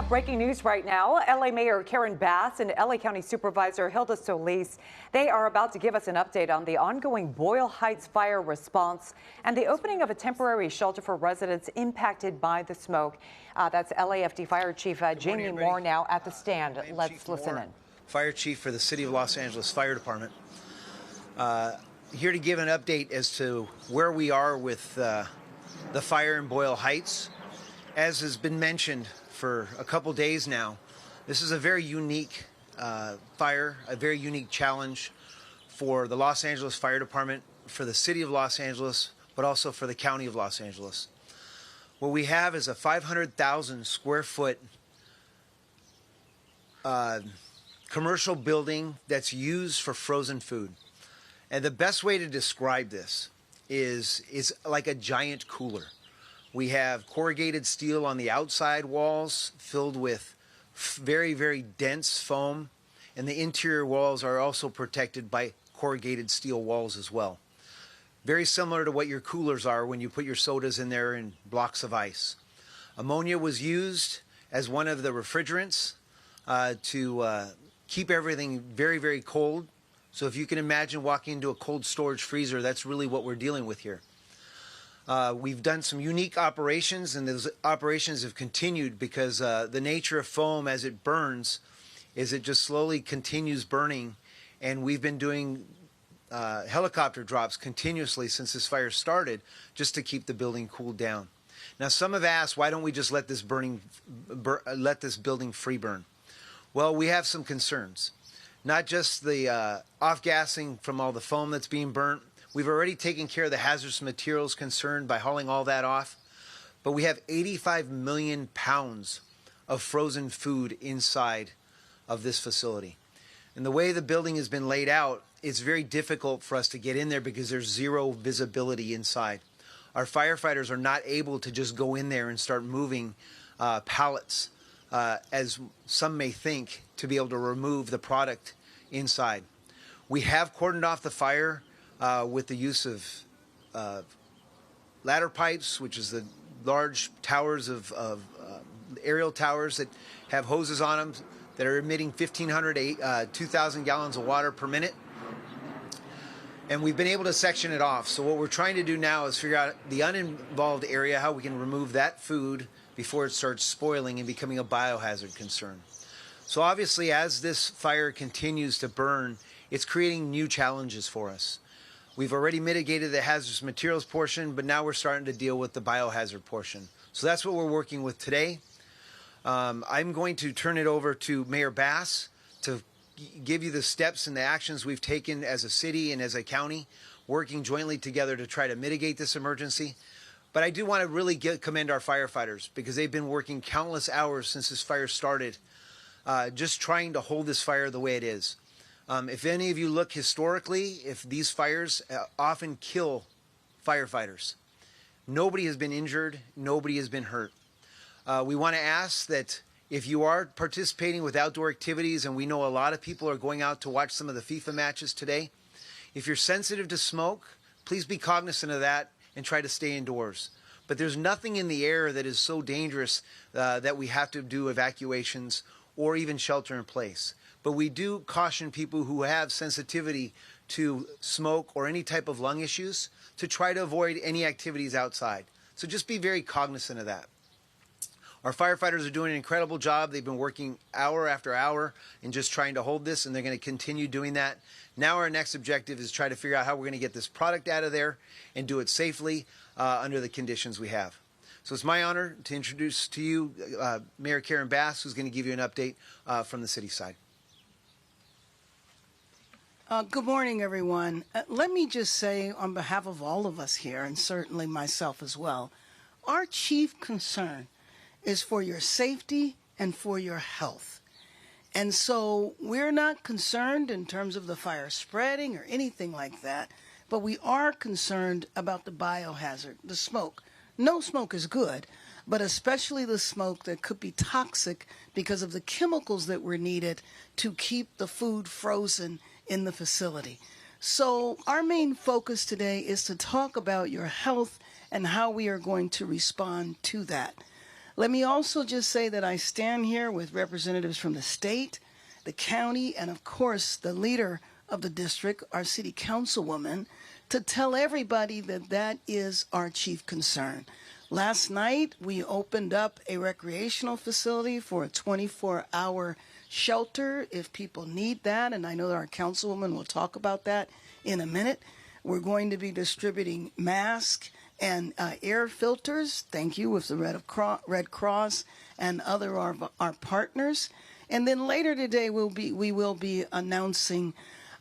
have breaking news right now. LA Mayor Karen Bass and LA County Supervisor Hilda Solis, they are about to give us an update on the ongoing Boyle Heights fire response and the opening of a temporary shelter for residents impacted by the smoke. That's LAFD Fire Chief Jamie Moore now at the stand. Let's listen in. Fire Chief for the City of Los Angeles Fire Department. Here to give an update as to where we are with the fire in Boyle Heights. As has been mentioned for a couple days now, this is a very unique fire, a very unique challenge for the Los Angeles Fire Department, for the City of Los Angeles, but also for the County of Los Angeles. What we have is a 500,000 square foot commercial building that's used for frozen food. And the best way to describe this is like a giant cooler. We have corrugated steel on the outside walls filled with very, very dense foam, and the interior walls are also protected by corrugated steel walls as well. Very similar to what your coolers are when you put your sodas in there in blocks of ice. Ammonia was used as one of the refrigerants to keep everything very, very cold. So if you can imagine walking into a cold storage freezer, that's really what we're dealing with here. We've done some unique operations, and those operations have continued because the nature of foam as it burns is it just slowly continues burning, and we've been doing helicopter drops continuously since this fire started just to keep the building cooled down. Now, some have asked, why don't we just let this building free burn? Well, we have some concerns. Not just the off-gassing from all the foam that's being burnt. We've already taken care of the hazardous materials concern by hauling all that off. But we have 85 million pounds of frozen food inside of this facility. And the way the building has been laid out, it's very difficult for us to get in there because there's zero visibility inside. Our firefighters are not able to just go in there and start moving pallets, as some may think, to be able to remove the product inside. We have cordoned off the fire with the use of ladder pipes, which is the large towers of aerial towers that have hoses on them that are emitting 1,500 to 2,000 gallons of water per minute. And we've been able to section it off. So what we're trying to do now is figure out the uninvolved area, how we can remove that food before it starts spoiling and becoming a biohazard concern. So obviously, as this fire continues to burn, it's creating new challenges for us. We've already mitigated the hazardous materials portion, but now we're starting to deal with the biohazard portion. So that's what we're working with today. I'm going to turn it over to Mayor Bass to give you the steps and the actions we've taken as a city and as a county, working jointly together to try to mitigate this emergency. But I do want to really commend our firefighters because they've been working countless hours since this fire started, just trying to hold this fire the way it is. If any of you look historically, if these fires often kill firefighters. Nobody has been injured. Nobody has been hurt. We want to ask that if you are participating with outdoor activities, and we know a lot of people are going out to watch some of the FIFA matches today, if you're sensitive to smoke, please be cognizant of that and try to stay indoors. But there's nothing in the air that is so dangerous that we have to do evacuations or even shelter in place. But we do caution people who have sensitivity to smoke or any type of lung issues to try to avoid any activities outside. So just be very cognizant of that. Our firefighters are doing an incredible job. They've been working hour after hour and just trying to hold this, and they're going to continue doing that. Now our next objective is try to figure out how we're going to get this product out of there and do it safely under the conditions we have. So it's my honor to introduce to you Mayor Karen Bass, who's going to give you an update from the city side. Good morning, everyone. Let me just say on behalf of all of us here, and certainly myself as well, our chief concern is for your safety and for your health. And so we're not concerned in terms of the fire spreading or anything like that, but we are concerned about the biohazard, the smoke. No smoke is good, but especially the smoke that could be toxic because of the chemicals that were needed to keep the food frozen in the facility. So our main focus today is to talk about your health and how we are going to respond to that. Let me also just say that I stand here with representatives from the state, the county, and of course the leader of the district, our city councilwoman, to tell everybody that that is our chief concern. Last night, we opened up a recreational facility for a 24-hour shelter if people need that, and I know that our councilwoman will talk about that in a minute. We're going to be distributing masks and air filters, thank you, with the Red Cross and other our partners. And then later today, we will be announcing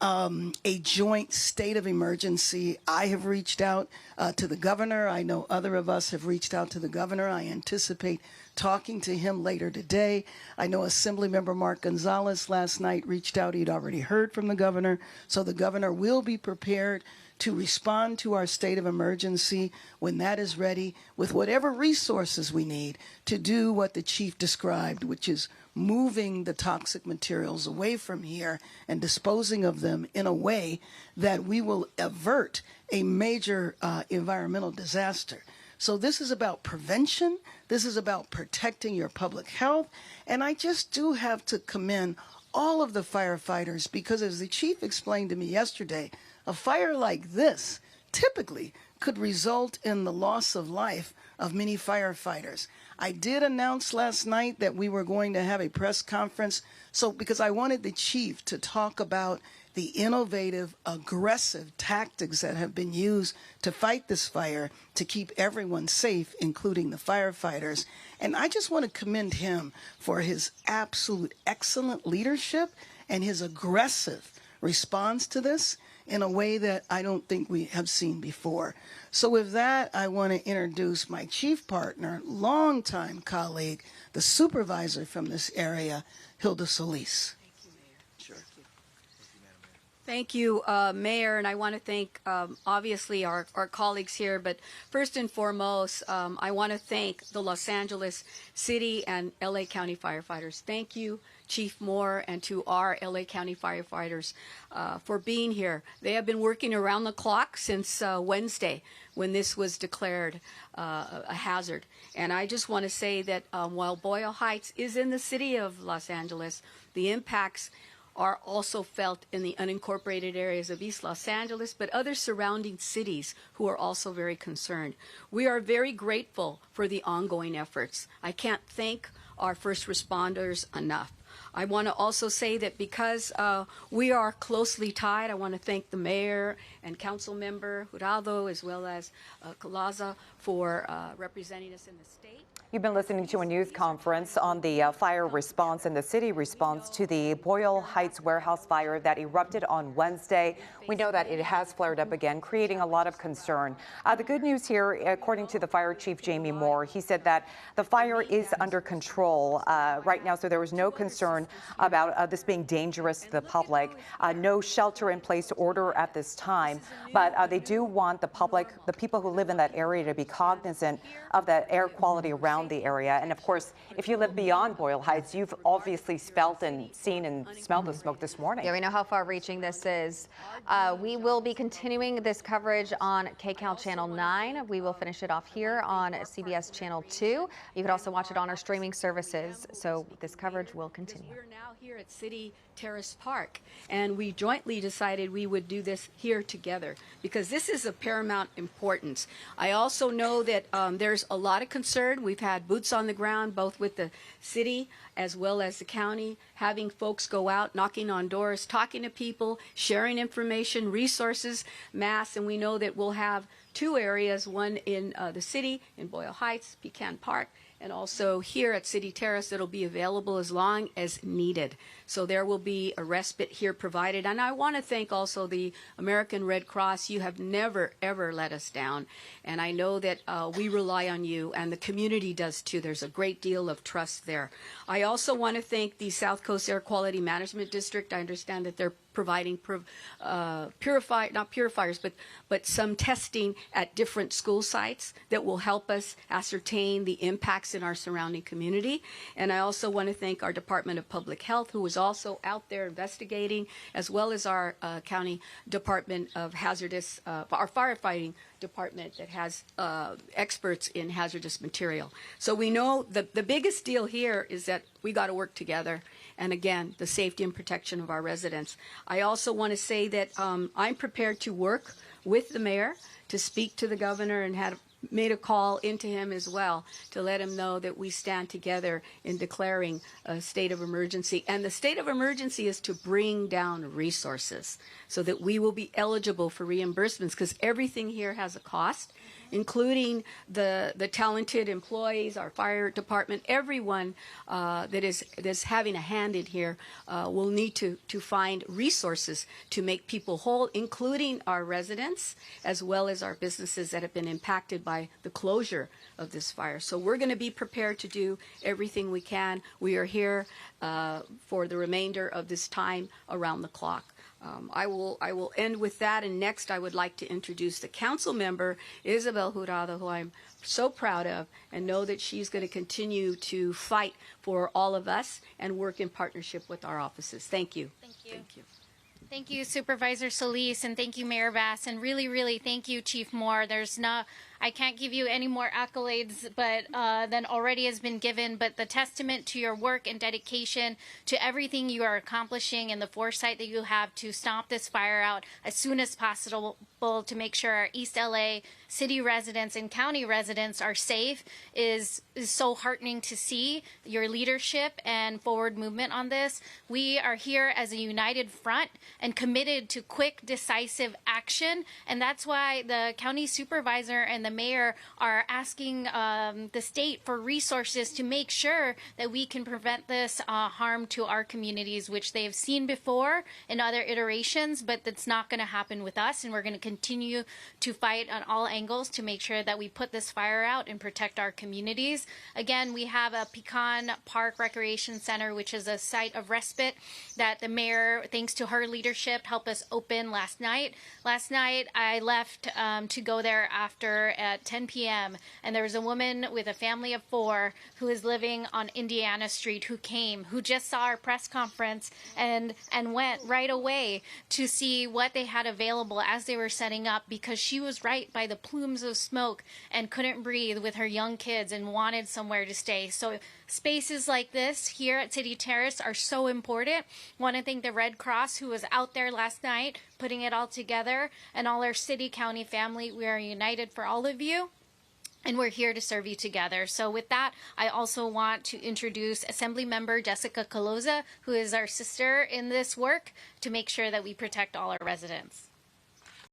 a joint state of emergency. I have reached out to the governor. I know other of us have reached out to the governor. I anticipate talking to him later today. I know Assemblymember Mark Gonzalez last night reached out. He'd already heard from the governor. So the governor will be prepared to respond to our state of emergency when that is ready with whatever resources we need to do what the chief described, which is moving the toxic materials away from here and disposing of them in a way that we will avert a major environmental disaster. So this is about prevention. This is about protecting your public health. And I just do have to commend all of the firefighters because, as the chief explained to me yesterday, a fire like this typically could result in the loss of life of many firefighters. I did announce last night that we were going to have a press conference, because I wanted the chief to talk about the innovative, aggressive tactics that have been used to fight this fire to keep everyone safe, including the firefighters. And I just want to commend him for his absolute excellent leadership and his aggressive response to this in a way that I don't think we have seen before. So with that, I want to introduce my chief partner, longtime colleague, the supervisor from this area, Hilda Solis. Thank you, Mayor, and I want to thank, obviously, our colleagues here, but first and foremost, I want to thank the Los Angeles City and LA County firefighters. Thank you, Chief Moore, and to our LA County firefighters for being here. They have been working around the clock since Wednesday when this was declared a hazard. And I just want to say that while Boyle Heights is in the city of Los Angeles, the impacts are also felt in the unincorporated areas of East Los Angeles, but other surrounding cities who are also very concerned. We are very grateful for the ongoing efforts. I can't thank our first responders enough. I want to also say that because we are closely tied, I want to thank the mayor and council member Jurado as well as Colaza for representing us in the state. You've been listening to a news conference on the fire response and the city response to the Boyle Heights warehouse fire that erupted on Wednesday. We know that it has flared up again, creating a lot of concern. The good news here, according to the fire chief, Jamie Moore, he said that the fire is under control right now, so there was no concern about this being dangerous to the public. No shelter-in-place order at this time, but they do want the public, the people who live in that area, to be cognizant of the air quality around the area. And of course, if you live beyond Boyle Heights, you've obviously felt and seen and smelled the smoke this morning. Yeah, we know how far-reaching this is. We will be continuing this coverage on KCAL Channel 9. We will finish it off here on CBS Channel 2. You can also watch it on our streaming services. So this coverage will continue. We're now here at City Terrace Park, and we jointly decided we would do this here together because this is of paramount importance. I also know that there's a lot of concern. We've had boots on the ground, both with the city as well as the county, having folks go out, knocking on doors, talking to people, sharing information, resources, masks, and we know that we'll have two areas, one in the city, in Boyle Heights, Pecan Park, and also here at City Terrace that'll be available as long as needed. So there will be a respite here provided. And I want to thank also the American Red Cross. You have never, ever let us down. And I know that we rely on you, and the community does too. There's a great deal of trust there. I also want to thank the South Coast Air Quality Management District. I understand that they're providing not purifiers, but some testing at different school sites that will help us ascertain the impacts in our surrounding community. And I also want to thank our Department of Public Health, who was also out there investigating, as well as our County Department of Hazardous, our firefighting department that has experts in hazardous material. So we know the biggest deal here is that we got to work together. And again, the safety and protection of our residents. I also want to say that I'm prepared to work with the mayor to speak to the governor and had made a call into him as well to let him know that we stand together in declaring a state of emergency. And the state of emergency is to bring down resources so that we will be eligible for reimbursements, because everything here has a cost, including the talented employees, our fire department, everyone that is having a hand in here will need to find resources to make people whole, including our residents, as well as our businesses that have been impacted by the closure of this fire. So we're going to be prepared to do everything we can. We are here for the remainder of this time around the clock. I will end with that, and next I would like to introduce the council member, Isabel Jurado, who I'm so proud of, and know that she's going to continue to fight for all of us and work in partnership with our offices. Thank you. Thank you. Thank you. Thank you, Supervisor Solis, and thank you, Mayor Bass, and really, really thank you, Chief Moore. I can't give you any more accolades than already has been given, but the testament to your work and dedication to everything you are accomplishing and the foresight that you have to stomp this fire out as soon as possible to make sure our East LA city residents and county residents are safe is so heartening to see your leadership and forward movement on this. We are here as a united front and committed to quick, decisive action, and that's why the county supervisor and the mayor are asking the state for resources to make sure that we can prevent this harm to our communities, which they have seen before in other iterations, but that's not going to happen with us, and we're going to continue to fight on all angles to make sure that we put this fire out and protect our communities. Again, we have a Pecan Park Recreation Center, which is a site of respite that the mayor, thanks to her leadership, helped us open last night. Last night, I left to go there at 10 p.m. and there was a woman with a family of 4 who is living on Indiana Street who just saw our press conference and went right away to see what they had available as they were setting up, because she was right by the plumes of smoke and couldn't breathe with her young kids and wanted somewhere to stay. So spaces like this here at City Terrace are so important. Want to thank the Red Cross, who was out there last night putting it all together, and all our city county family. We are united for all of you, and we're here to serve you together. So with that, I also want to introduce Assembly Member Jessica Caloza, who is our sister in this work, to make sure that we protect all our residents.